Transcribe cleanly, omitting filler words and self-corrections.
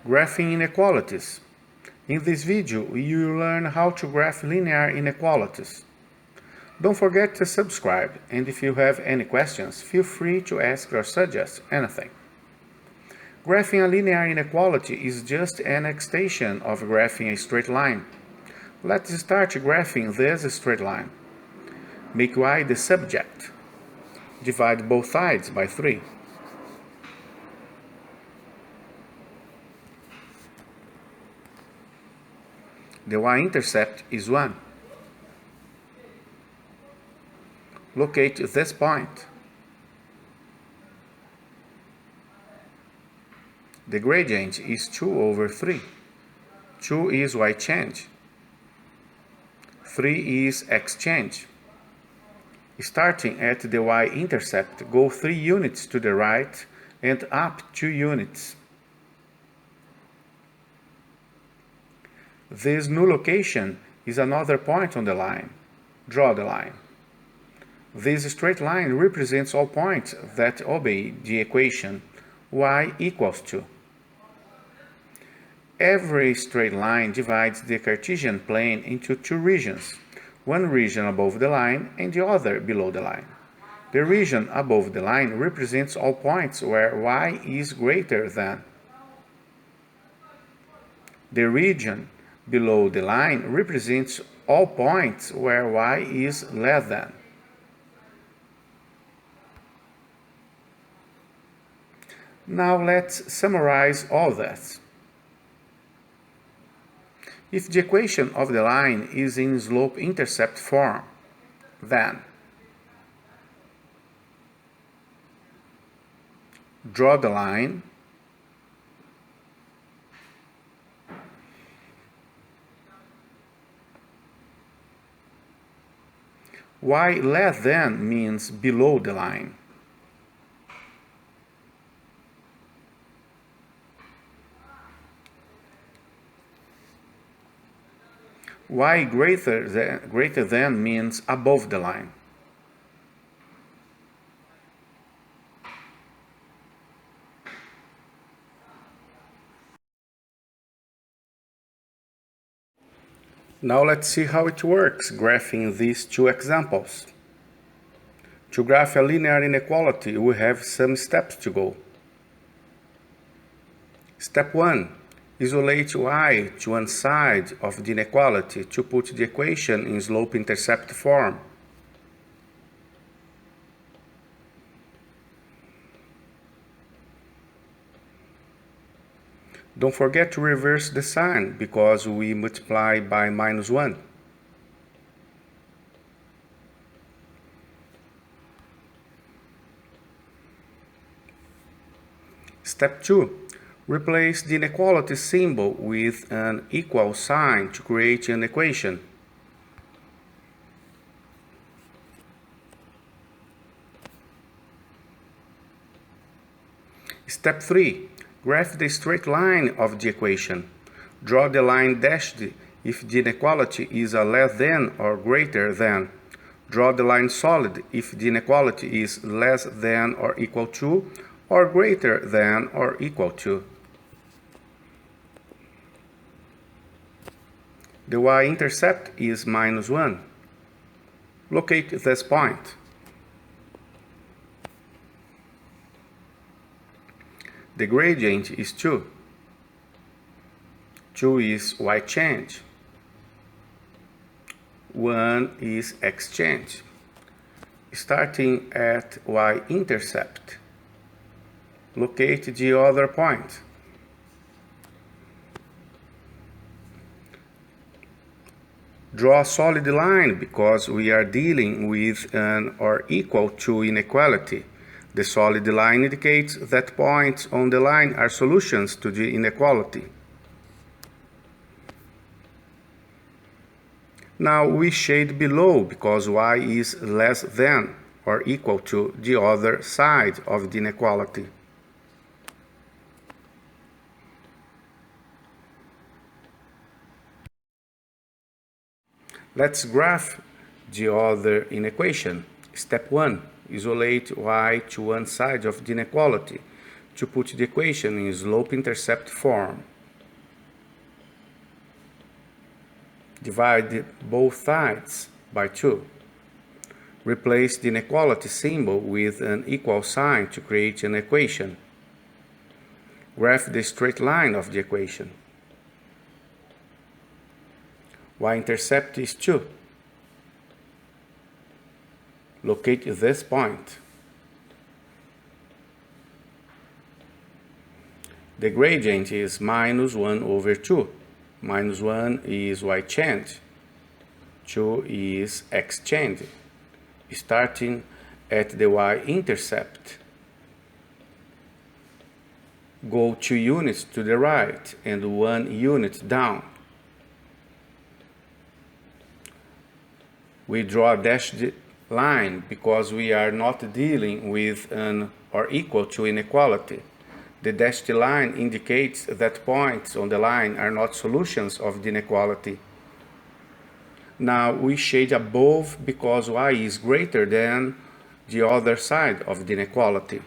Graphing inequalities. In this video, you will learn how to graph linear inequalities. Don't forget to subscribe, and if you have any questions, feel free to ask or suggest anything. Graphing a linear inequality is just an extension of graphing a straight line. Let's start graphing this straight line. Make y the subject. Divide both sides by 3. The y-intercept is 1. Locate this point. The gradient is 2 over 3. 2 is y change. 3 is x change. Starting at the y-intercept, go 3 units to the right and up 2 units. This new location is another point on the line. Draw the line. This straight line represents all points that obey the equation y equals 2. Every straight line divides the Cartesian plane into 2 regions, one region above the line and the other below the line. The region above the line represents all points where y is greater than. The region below the line represents all points where y is less than. Now let's summarize all that. If the equation of the line is in slope-intercept form, then draw the line, y less than means below the line. Y greater than means above the line. Now let's see how it works graphing these 2 examples. To graph a linear inequality, we have some steps to go. Step 1. Isolate y to one side of the inequality to put the equation in slope-intercept form. Don't forget to reverse the sign because we multiply by -1. Step 2. Replace the inequality symbol with an equal sign to create an equation. Step 3. Graph the straight line of the equation. Draw the line dashed if the inequality is a less than or greater than. Draw the line solid if the inequality is less than or equal to or greater than or equal to. The y-intercept is -1. Locate this point. The gradient is 2. 2 is y change. 1 is x change. Starting at y-intercept, locate the other point. Draw a solid line because we are dealing with an or equal to inequality. The solid line indicates that points on the line are solutions to the inequality. Now we shade below because y is less than or equal to the other side of the inequality. Let's graph the other inequation. Step 1. Isolate y to one side of the inequality to put the equation in slope-intercept form. Divide both sides by 2. Replace the inequality symbol with an equal sign to create an equation. Graph the straight line of the equation. Y-intercept is 2. Locate this point. The gradient is minus 1 over 2. Minus 1 is y change. 2 is x change. Starting at the y-intercept, go 2 units to the right and 1 unit down. We draw a dashed line because we are not dealing with an or equal to inequality. The dashed line indicates that points on the line are not solutions of the inequality. Now we shade above because y is greater than the other side of the inequality.